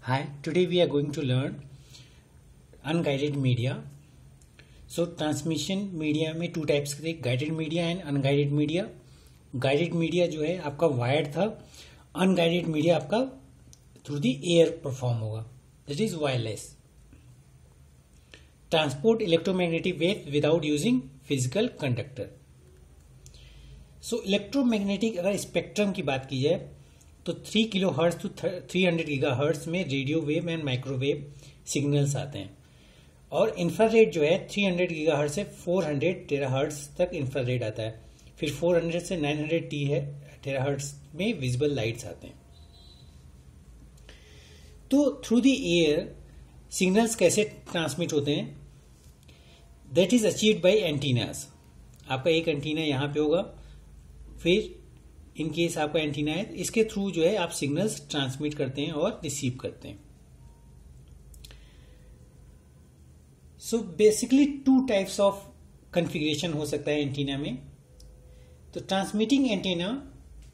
Hi, today we are going to learn unguided media. So transmission media में two types के थे, guided media and unguided media. Guided media जो है आपका wired था, unguided media आपका थ्रू द एयर परफॉर्म होगा, that is wireless. Transport electromagnetic wave without using physical conductor. So electromagnetic अगर स्पेक्ट्रम की बात की जाए तो 3 kilo hertz to 300 giga hertz में radio wave and microwave signals आते हैं, और इंफ्रारेड जो है 300 गीगा हर्ट्ज से 400 टेराहर्ट्ज तक इंफ्रारेड आता है. फिर 400 से 900 टेराहर्ट्ज में विजिबल लाइट्स आते हैं. तो थ्रू द एयर सिग्नल्स कैसे ट्रांसमिट होते हैं? That is achieved by antennas. आपका एक एंटीना यहां पे होगा, फिर इन केस आपका एंटीना है, इसके थ्रू जो है आप सिग्नल्स ट्रांसमिट करते हैं और रिसीव करते हैं. So basically 2 types of configuration हो सकता है एंटीना में. तो transmitting antenna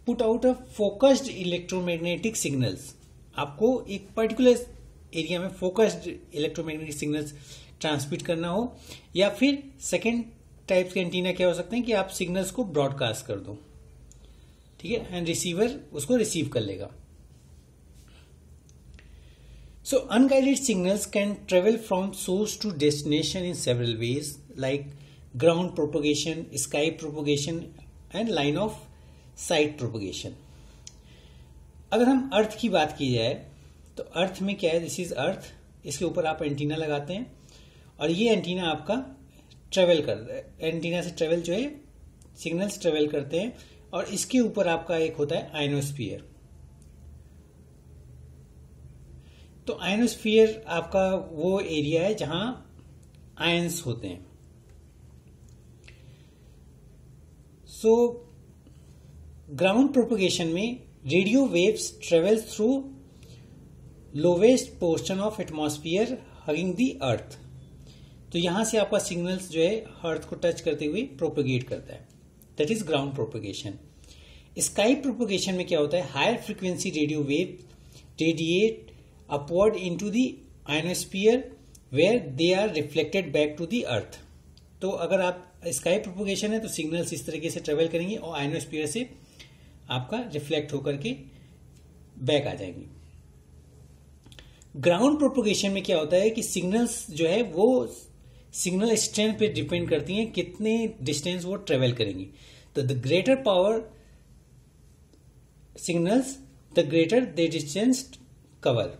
put out a focused electromagnetic signals. आपको एक पर्टिकुलर एरिया में फोकस्ड इलेक्ट्रोमैग्नेटिक सिग्नल्स ट्रांसमिट करना हो, या फिर सेकेंड टाइप के एंटीना क्या हो सकते हैं कि आप सिग्नल्स को ब्रॉडकास्ट कर दो, ठीक है, एंड रिसीवर उसको रिसीव कर लेगा. So unguided signals can travel from source to destination in several ways, like ground propagation, sky propagation and line of sight propagation. अगर हम अर्थ की बात की जाए तो अर्थ में क्या है, दिस इज अर्थ, इसके ऊपर आप एंटीना लगाते हैं और ये एंटीना आपका ट्रेवल करता है. एंटीना से ट्रेवल जो है सिग्नल्स ट्रेवल करते हैं, और इसके ऊपर आपका एक होता है आयनोस्फीयर. तो आयनोस्फीयर आपका वो एरिया है जहां आयंस होते हैं. सो ग्राउंड प्रोपोगेशन में radio waves travel through lowest portion of atmosphere hugging the earth. तो यहां से आपका सिग्नल्स जो है अर्थ को टच करते हुए प्रोपोगेट करता है, that is ground propagation. Sky propagation में क्या होता है, higher frequency radio wave radiate upward into the ionosphere where they are reflected back to the earth. तो अगर आप स्काई प्रोपोगेशन है तो सिग्नल्स इस तरीके से ट्रेवल करेंगे और आयनोस्फीयर से आपका रिफ्लेक्ट होकर के बैक आ जाएंगे. ग्राउंड प्रोपोगेशन में क्या होता है कि सिग्नल्स जो है वो सिग्नल स्ट्रेंथ पे डिपेंड करती हैं, कितने डिस्टेंस वो ट्रेवल करेंगी. तो the greater power signals the greater the distance cover.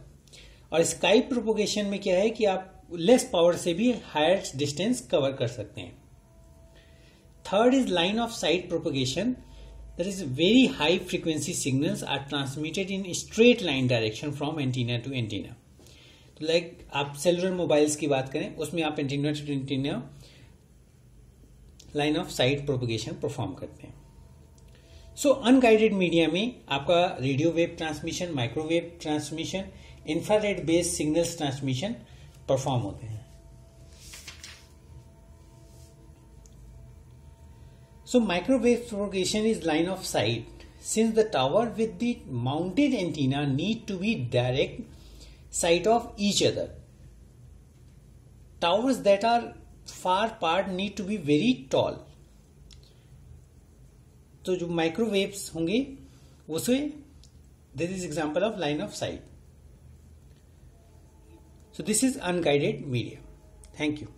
और स्काई प्रोपोगेशन में क्या है कि आप लेस पावर से भी हायर डिस्टेंस कवर कर सकते हैं. Third is line of sight propagation. That is very high frequency signals are transmitted in straight line direction from antenna to antenna. तो लाइक आप सेलुलर मोबाइल्स की बात करें, उसमें आप antenna to antenna line of sight propagation perform करते हैं. So unguided media में आपका radio wave transmission, microwave transmission, infrared based signals transmission perform होते हैं. So microwave propagation is line of site. Since the tower with the mounted antenna need to be direct sight of each other, towers that are far apart need to be very tall. तो जो microwaves होंगे उसमें this is example of line of site. So this is unguided media. Thank you.